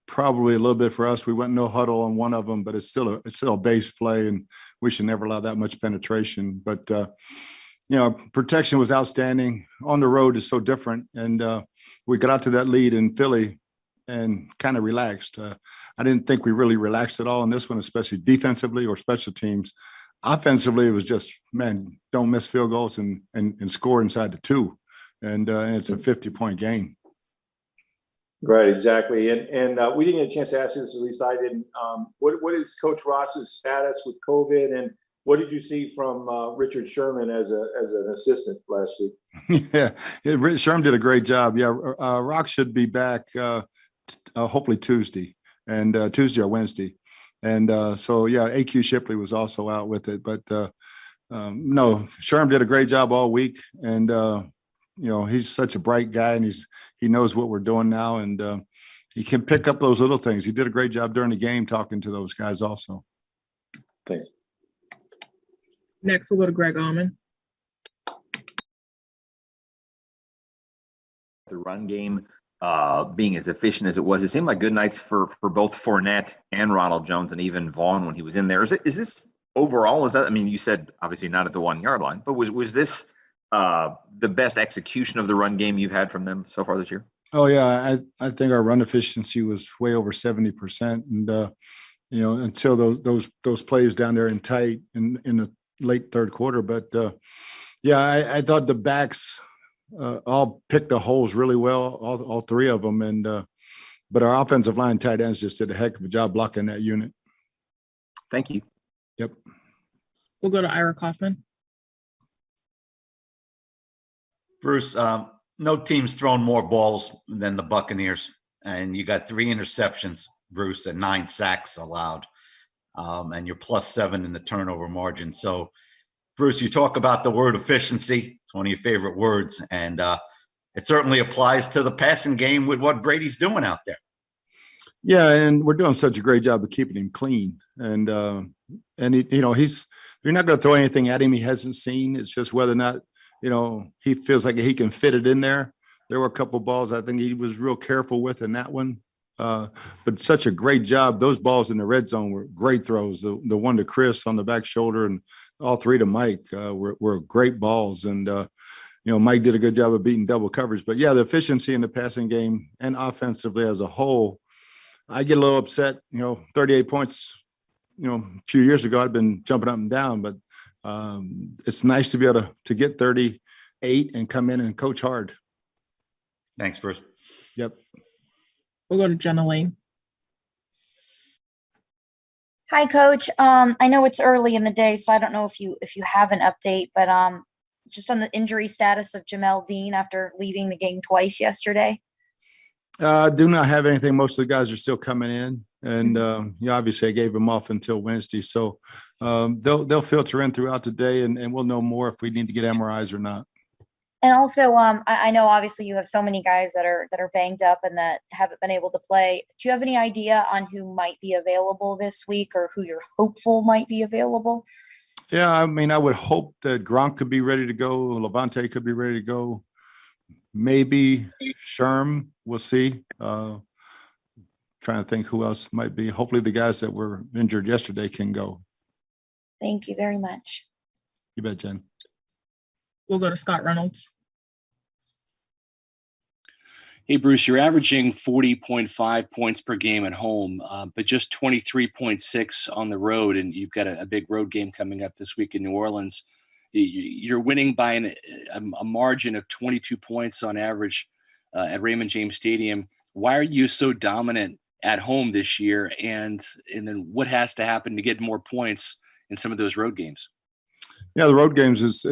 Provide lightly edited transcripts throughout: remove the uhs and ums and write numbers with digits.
probably a little bit for us. We went no huddle on one of them, but it's still a base play, and we should never allow that much penetration. But protection was outstanding. On the road is so different, and we got out to that lead in Philly and kind of relaxed. I didn't think we really relaxed at all in this one, especially defensively or special teams. Offensively, it was just, man, don't miss field goals and score inside the two, and it's a 50-point game. Right, exactly. And we didn't get a chance to ask you this, at least I didn't. What is Coach Ross's status with COVID, and what did you see from Richard Sherman as an assistant last week? Yeah, Sherman did a great job. Yeah, Rock should be back hopefully Tuesday or Wednesday. And so, yeah, AQ Shipley was also out with it. But, no, Sherman did a great job all week. And, he's such a bright guy, and he knows what we're doing now. And he can pick up those little things. He did a great job during the game talking to those guys also. Thanks. Next, we'll go to Greg Allman. The run game being as efficient as it was, it seemed like good nights for both Fournette and Ronald Jones, and even Vaughn when he was in there. Is this overall? Is that? I mean, you said obviously not at the 1 yard line, but was this the best execution of the run game you've had from them so far this year? Oh yeah, I think our run efficiency was way over 70%, and until those plays down there in tight in the late third quarter. But I thought the backs all picked the holes really well, all three of them, and but our offensive line tight ends just did a heck of a job blocking that unit. Thank you. Yep. We'll go to Ira Kaufman. Bruce, no team's thrown more balls than the Buccaneers, and you got 3 interceptions, Bruce, and 9 sacks allowed, and you're +7 in the turnover margin. So, Bruce, you talk about the word efficiency. It's one of your favorite words, and it certainly applies to the passing game with what Brady's doing out there. Yeah, and we're doing such a great job of keeping him clean, and you're not going to throw anything at him he hasn't seen. It's just whether or not he feels like he can fit it in there. There were a couple of balls I think he was real careful with in that one. But such a great job. Those balls in the red zone were great throws. The one to Chris on the back shoulder and all 3 to Mike were great balls. And, Mike did a good job of beating double coverage. But, yeah, the efficiency in the passing game and offensively as a whole, I get a little upset. 38 points, a few years ago I'd been jumping up and down. But it's nice to be able to get 38 and come in and coach hard. Thanks, Bruce. Yep. We'll go to Jenna Lane. Hi, Coach. I know it's early in the day, so I don't know if you have an update, but just on the injury status of Jamel Dean after leaving the game twice yesterday. Do not have anything. Most of the guys are still coming in, and obviously I gave them off until Wednesday, so they'll filter in throughout the day, and we'll know more if we need to get MRIs or not. And also, I know obviously you have so many guys that are banged up and that haven't been able to play. Do you have any idea on who might be available this week or who you're hopeful might be available? Yeah, I mean, I would hope that Gronk could be ready to go. Lavonte could be ready to go. Maybe Sherm. We'll see. Trying to think who else might be. Hopefully the guys that were injured yesterday can go. Thank you very much. You bet, Jen. We'll go to Scott Reynolds. Hey, Bruce, you're averaging 40.5 points per game at home, but just 23.6 on the road, and you've got a big road game coming up this week in New Orleans. You're winning by a margin of 22 points on average at Raymond James Stadium. Why are you so dominant at home this year, and then what has to happen to get more points in some of those road games? Yeah, the road games is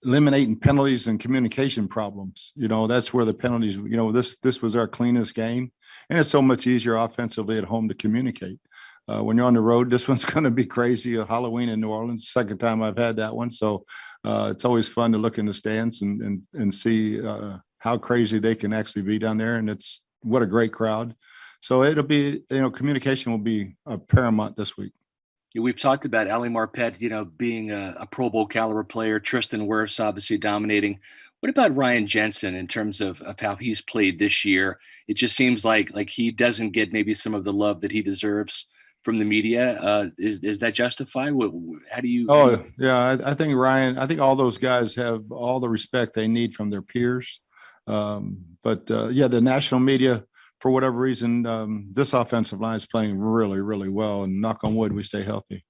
eliminating penalties and communication problems. That's where the penalties, this was our cleanest game, and it's so much easier offensively at home to communicate. When you're on the road, this one's going to be crazy. Halloween in New Orleans, second time I've had that one. So it's always fun to look in the stands and see how crazy they can actually be down there. And it's what a great crowd. So it'll be, communication will be paramount this week. We've talked about Ali Marpet, being a Pro Bowl caliber player. Tristan Wirfs obviously dominating. What about Ryan Jensen in terms of how he's played this year? It just seems like he doesn't get maybe some of the love that he deserves from the media. Is that justified? How do you? Oh, yeah. I think Ryan, I think all those guys have all the respect they need from their peers. Yeah, the national media, for whatever reason, this offensive line is playing really, really well. And knock on wood, we stay healthy.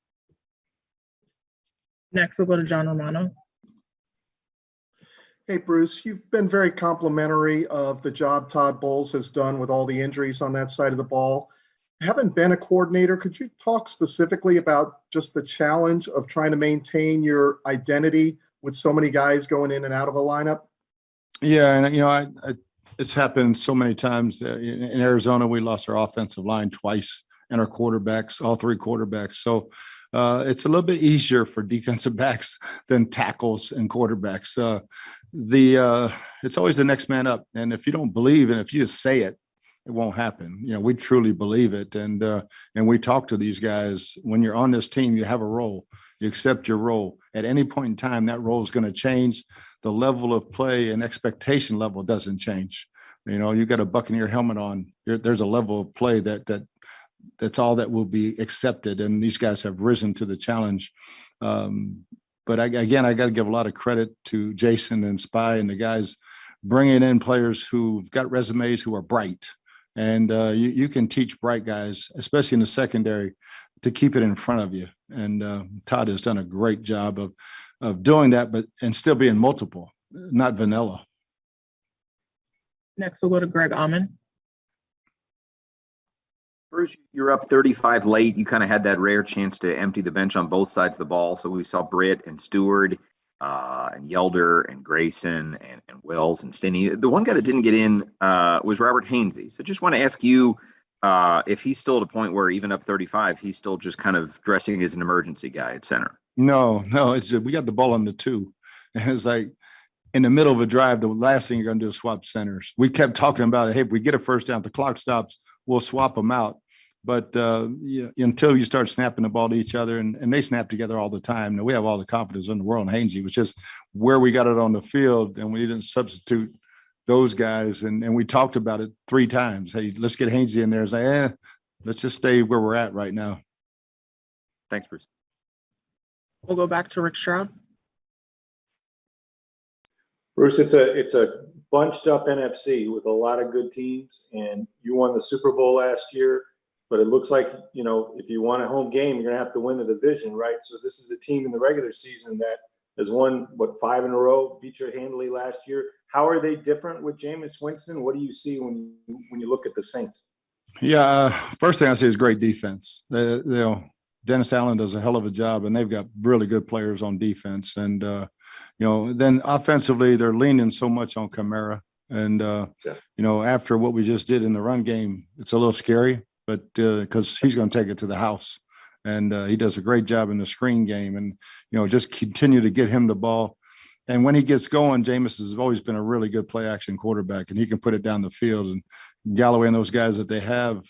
Next, we'll go to John Romano. Hey, Bruce, you've been very complimentary of the job Todd Bowles has done with all the injuries on that side of the ball. Haven't been a coordinator. Could you talk specifically about just the challenge of trying to maintain your identity with so many guys going in and out of a lineup? Yeah, and it's happened so many times. In Arizona, we lost our offensive line twice and our quarterbacks, all three quarterbacks. So it's a little bit easier for defensive backs than tackles and quarterbacks. It's always the next man up, and if you don't believe and if you just say it, it won't happen. We truly believe it, and we talk to these guys. When you're on this team, you have a role. You accept your role. At any point in time, that role is going to change. The level of play and expectation level doesn't change. You got a Buccaneer helmet on. There's a level of play that's all that will be accepted, and these guys have risen to the challenge. But I got to give a lot of credit to Jason and Spy and the guys bringing in players who've got resumes, who are bright. And you can teach bright guys, especially in the secondary, to keep it in front of you. And Todd has done a great job of doing that, and still being multiple, not vanilla. Next, we'll go to Greg Auman. Bruce, you're up 35 late. You kind of had that rare chance to empty the bench on both sides of the ball. So we saw Britt and Stewart and Yelder and Grayson and Wells and Stinney. The one guy that didn't get in was Robert Hainsey. So just want to ask you if he's still at a point where even up 35, he's still just kind of dressing as an emergency guy at center. No, we got the ball on the 2. And it's like in the middle of a drive, the last thing you're going to do is swap centers. We kept talking about it. Hey, if we get a first down, the clock stops, we'll swap them out. But until you start snapping the ball to each other, and they snap together all the time. Now, we have all the confidence in the world. And Hainsey was just where we got it on the field, and we didn't substitute those guys. And we talked about it 3 times. Hey, let's get Hainsey in there. It's like, let's just stay where we're at right now. Thanks, Bruce. We'll go back to Rick Stroud. Bruce, it's a bunched up NFC with a lot of good teams, and you won the Super Bowl last year. But it looks like, if you want a home game, you're going to have to win the division, right? So this is a team in the regular season that has won, 5 in a row, beat you handily last year. How are they different with Jameis Winston? What do you see when you look at the Saints? Yeah, first thing I see is great defense. Dennis Allen does a hell of a job, and they've got really good players on defense. And, then offensively, they're leaning so much on Kamara. And, after what we just did in the run game, it's a little scary. But because he's going to take it to the house, and he does a great job in the screen game, and just continue to get him the ball. And when he gets going, Jameis has always been a really good play action quarterback, and he can put it down the field. And Galloway and those guys that they have,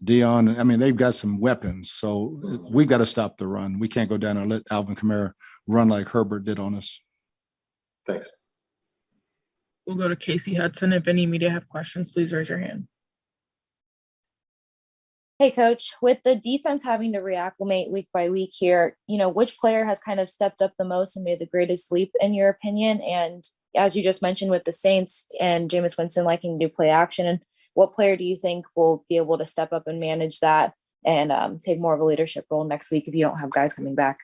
Dion, I mean, they've got some weapons. So we've got to stop the run. We can't go down and let Alvin Kamara run like Herbert did on us. Thanks. We'll go to Casey Hudson. If any media have questions, please raise your hand. Hey, Coach, with the defense having to reacclimate week by week here, which player has kind of stepped up the most and made the greatest leap in your opinion? And as you just mentioned with the Saints and Jameis Winston liking to do play action, and what player do you think will be able to step up and manage that and take more of a leadership role next week if you don't have guys coming back?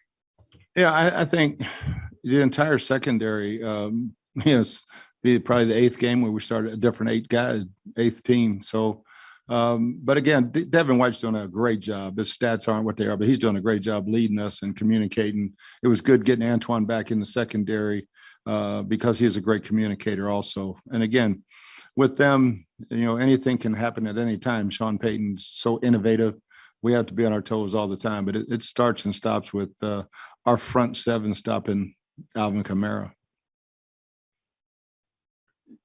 Yeah, I think the entire secondary, it's probably the 8th game where we started a different 8th team. So, but again, Devin White's doing a great job. His stats aren't what they are, but he's doing a great job leading us and communicating. It was good getting Antoine back in the secondary because he is a great communicator also. And again, with them, anything can happen at any time. Sean Payton's so innovative. We have to be on our toes all the time, but it starts and stops with our front 7 stopping Alvin Kamara.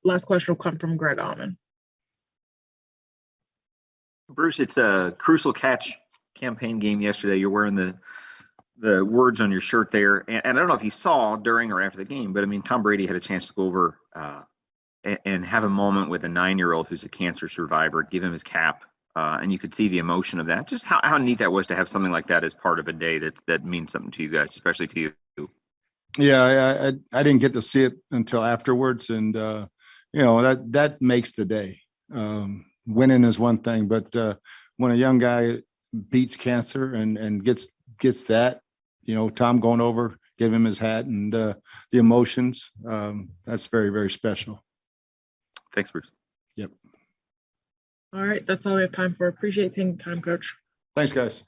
Last question will come from Greg Auman. Bruce, it's a crucial catch campaign game yesterday. You're wearing the the words on your shirt there. And I don't know if you saw during or after the game, but I mean, Tom Brady had a chance to go over and have a moment with a 9-year-old who's a cancer survivor, give him his cap. And you could see the emotion of that. Just how neat that was to have something like that as part of a day that means something to you guys, especially to you. Yeah, I didn't get to see it until afterwards, and that makes the day. Winning is one thing, but when a young guy beats cancer and gets that, Tom going over, give him his hat, and the emotions, that's very, very special. Thanks, Bruce. Yep. All right, that's all we have time for. Appreciate taking the time, Coach. Thanks, guys.